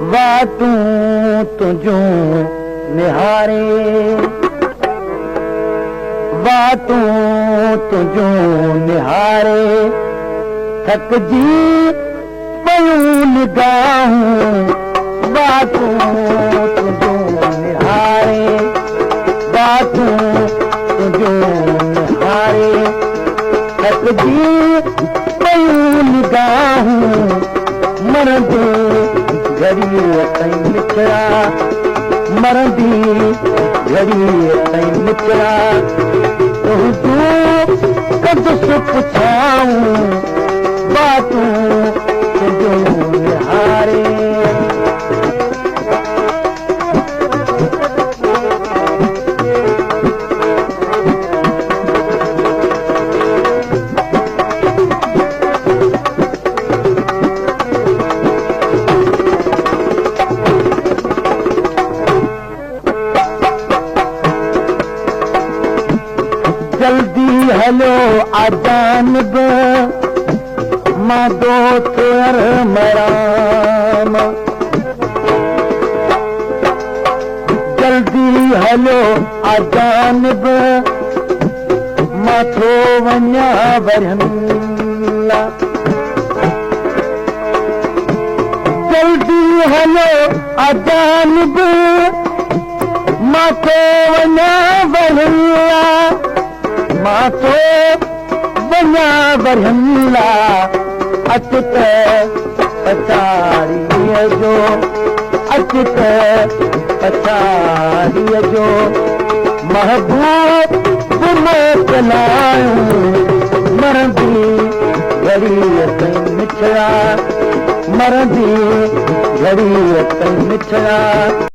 वाह तूं तुझूं निहारे, वाह तूं तुझूं निहारे, थकजी पयूं निगाहूं, वाह तूं तुझूं निहारे, वाह तूं तुझूं निहारे, थकजी पयूं निगाहूं, मरंदे घड़ीअ ताईं मिठड़ा, मरंदी घड़ीअ ताईं मिठड़ा, तूं कदुसि पुछाऊं, वाह तूं तुझूं निहारे। जल्दी हलो आजानब मां दो तुअर मराम, जल्दी हलो आजानब मां थो वञा वरहला, जल्दी हलो आजानब मां थो वञा वरहला, मां थो वञा वरहला, अच त पछाड़ीअ जो, अच त पछाड़ीअ जो, महबूब मोकिलायूं, मरंदी घड़ीअ ताईं मिठड़ा, मरंदी घड़ीअ ताईं मिठड़ा।